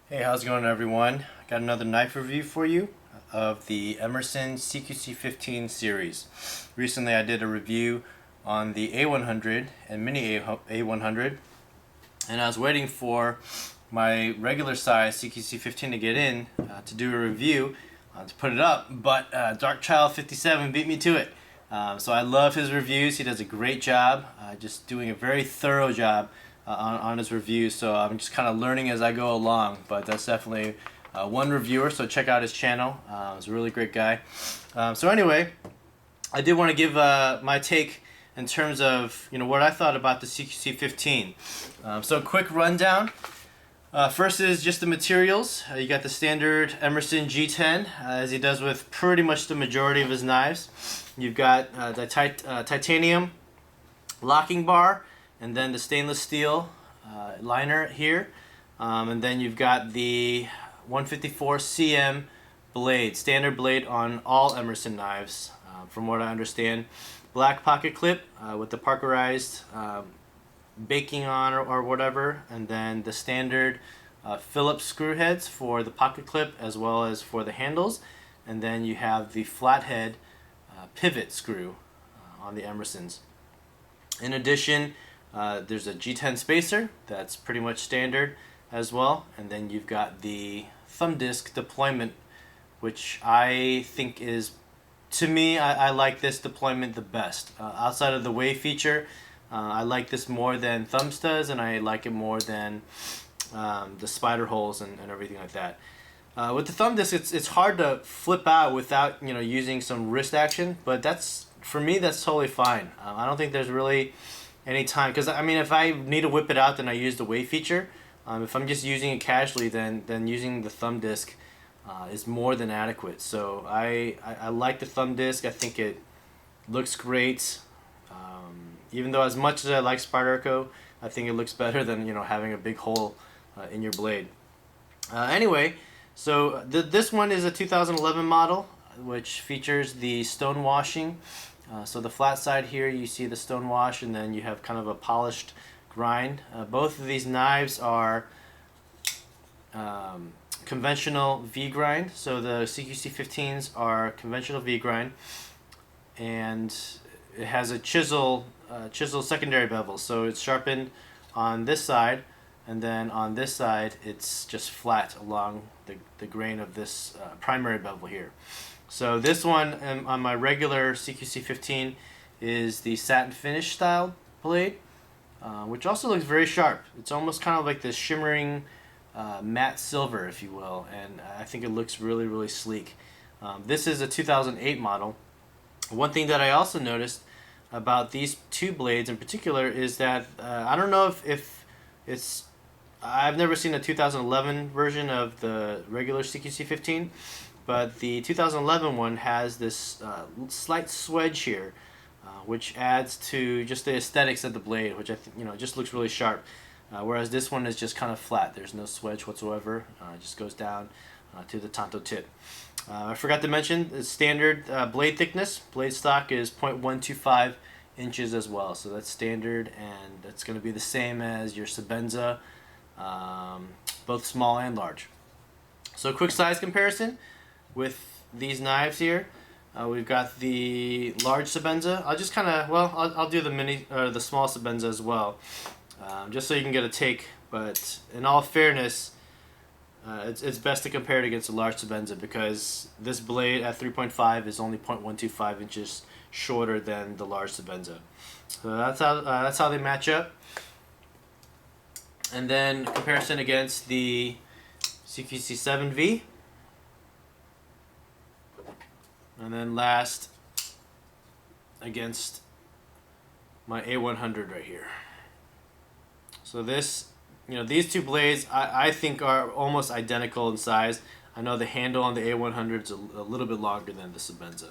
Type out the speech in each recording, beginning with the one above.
Hey, how's it going, everyone? I got another knife review for you of the Emerson CQC-15 series. Recently I did a review on the A100 and Mini A100, and I was waiting for my regular size CQC-15 to get in to do a review to put it up, but Darkchild 57 beat me to it. So I love his reviews. He does a great job, just doing a very thorough job on his reviews. So I'm just kind of learning as I go along, but that's definitely one reviewer, so check out his channel. He's a really great guy. So anyway, I did want to give my take in terms of what I thought about the CQC-15. So quick rundown. First is just the materials. You got the standard Emerson G10, as he does with pretty much the majority of his knives. You've got the titanium locking bar, and then the stainless steel liner here. And then you've got the 154 cm blade, standard blade on all Emerson knives, from what I understand. Black pocket clip with the parkerized baking on or whatever, and then the standard Phillips screw heads for the pocket clip as well as for the handles, and then you have the flathead pivot screw on the Emersons. In addition, there's a G10 spacer that's pretty much standard as well, and then you've got the thumb disc deployment, which I think is, to me, I like this deployment the best. Outside of the wave feature, I like this more than thumbs does, and I like it more than the spider holes and everything like that. With the thumb disc, it's hard to flip out without using some wrist action, but for me that's totally fine. I don't think there's really any time, because I mean, if I need to whip it out, then I use the wave feature. If I'm just using it casually, then using the thumb disc is more than adequate. So I like the thumb disc. I think it looks great. Even though as much as I like Spyderco, I think it looks better than having a big hole in your blade. Anyway, so this one is a 2011 model, which features the stone washing. So the flat side here, you see the stone wash, and then you have kind of a polished grind. Both of these knives are conventional V grind. So the CQC-15s are conventional V grind, and it has a chisel secondary bevel, so it's sharpened on this side, and then on this side it's just flat along the grain of this primary bevel here. So this one on my regular CQC-15 is the satin finish style blade, which also looks very sharp. It's almost kind of like this shimmering matte silver, if you will, and I think it looks really, really sleek. This is a 2008 model. One thing that I also noticed about these two blades in particular is that I don't know if it's, I've never seen a 2011 version of the regular CQC-15, but the 2011 one has this slight swedge here, which adds to just the aesthetics of the blade, which I think just looks really sharp. Whereas this one is just kind of flat. There's no swedge whatsoever. It just goes down to the tanto tip. I forgot to mention the standard blade thickness. Blade stock is 0.125 inches as well, so that's standard, and that's going to be the same as your Sebenza, both small and large. So quick size comparison with these knives here. We've got the large Sebenza. I'll just kind of, well, I'll do the small Sebenza as well, just so you can get a take. But in all fairness, it's best to compare it against a large Sebenza, because this blade at 3.5 is only 0.125 inches shorter than the large Sebenza. So that's how they match up. And then comparison against the CQC-7V. And then last against my A100 right here. So this, these two blades I think are almost identical in size. I know the handle on the A100 is a little bit longer than the Sebenza.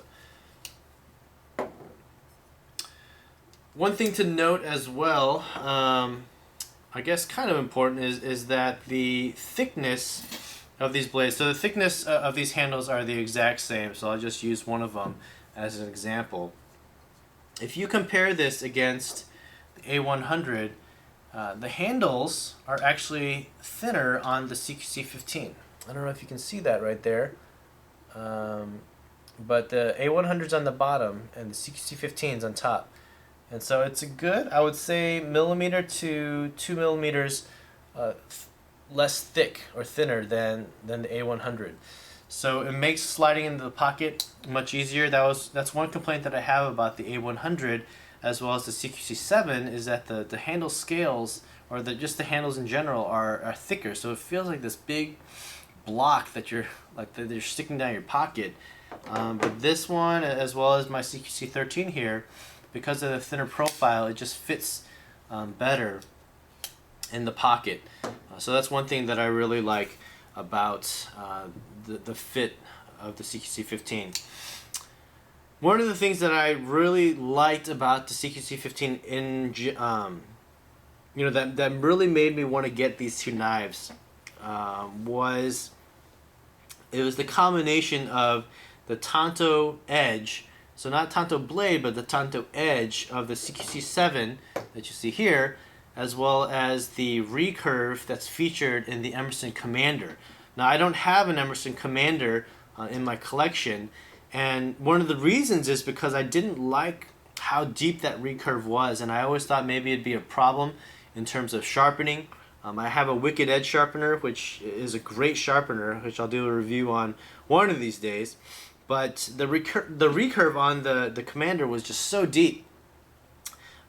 One thing to note as well, I guess kind of important, is that the thickness of these blades, so the thickness of these handles are the exact same, so I'll just use one of them as an example. If you compare this against the A100, The handles are actually thinner on the CQC-15. I don't know if you can see that right there. But the A100's on the bottom and the CQC-15's on top. And so it's a good, I would say, millimeter to 2 millimeters less thick or thinner than the A100. So it makes sliding into the pocket much easier. That's one complaint that I have about the A100 as well as the CQC-7 is that the handle scales, or just the handles in general, are thicker. So it feels like this big block that you're sticking down your pocket. But this one, as well as my CQC-13 here, because of the thinner profile, it just fits better in the pocket. So that's one thing that I really like about the fit of the CQC-15. One of the things that I really liked about the CQC-15 that really made me want to get these two knives was the combination of the tanto edge, so not tanto blade, but the tanto edge of the CQC-7 that you see here, as well as the recurve that's featured in the Emerson Commander. Now, I don't have an Emerson Commander in my collection, and one of the reasons is because I didn't like how deep that recurve was, and I always thought maybe it'd be a problem in terms of sharpening. I have a Wicked Edge sharpener, which is a great sharpener, which I'll do a review on one of these days. But the recurve on the Commander was just so deep.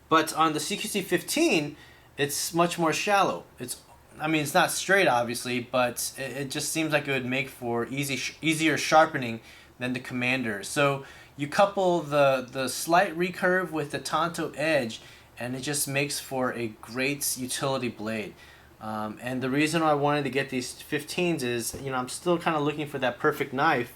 But on the CQC-15, it's much more shallow. It's not straight, obviously, but it just seems like it would make for easier sharpening than the Commander. So you couple the slight recurve with the tanto edge, and it just makes for a great utility blade. And the reason I wanted to get these 15s is, I'm still kind of looking for that perfect knife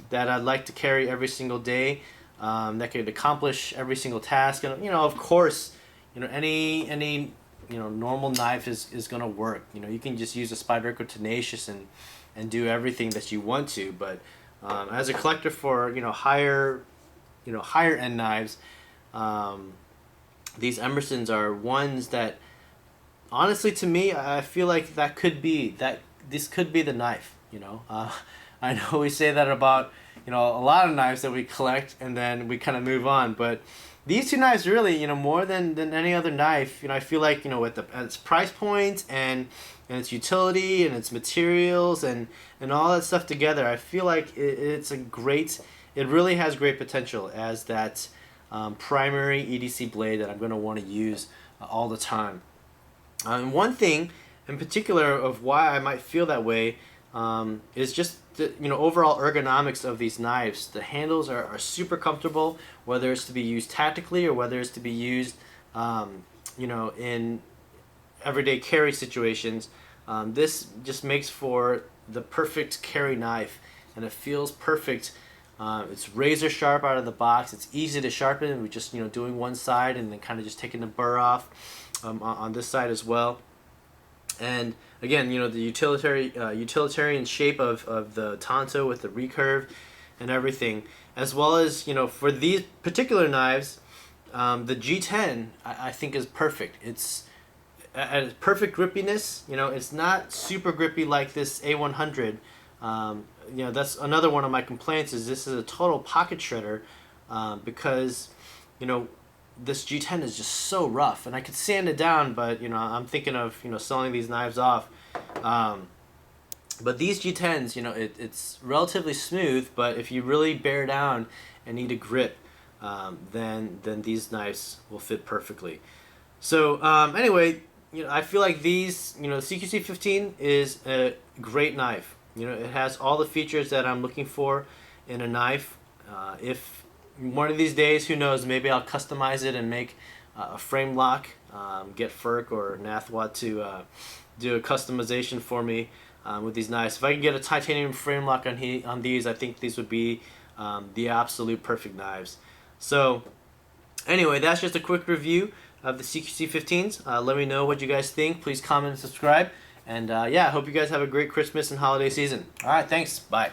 that I'd like to carry every single day, that could accomplish every single task. And of course, any normal knife is going to work. You can just use a Spyderco Tenacious and do everything that you want to. But as a collector for higher end knives, these Emersons are ones that, honestly, to me, I feel like this could be the knife. I know we say that about a lot of knives that we collect, and then we kind of move on. But these two knives really, more than any other knife, I feel like with its price point and its utility and its materials and all that stuff together, I feel like it really has great potential as that primary EDC blade that I'm going to want to use all the time. And one thing in particular of why I might feel that way is just the overall ergonomics of these knives. The handles are super comfortable, whether it's to be used tactically or whether it's to be used in everyday carry situations. This just makes for the perfect carry knife, and it feels perfect. It's razor sharp out of the box. It's easy to sharpen with just doing one side and then kind of just taking the burr off on this side as well. And again, the utilitarian shape of the tanto with the recurve and everything, as well as for these particular knives, the G10 I think is perfect. It's at perfect grippiness. It's not super grippy like this A100. That's another one of my complaints, is this is a total pocket shredder, because this G10 is just so rough, and I could sand it down, but I'm thinking of selling these knives off. But these G10s, it's relatively smooth, but if you really bear down and need a grip, then these knives will fit perfectly. So anyway, I feel like these, the CQC-15 is a great knife. It has all the features that I'm looking for in a knife. If one of these days, who knows, maybe I'll customize it and make a frame lock, get Ferk or Nathwat to do a customization for me with these knives. If I can get a titanium frame lock on these, I think these would be the absolute perfect knives. So anyway, that's just a quick review of the CQC-15s. Let me know what you guys think. Please comment and subscribe. And yeah, I hope you guys have a great Christmas and holiday season. All right, thanks. Bye.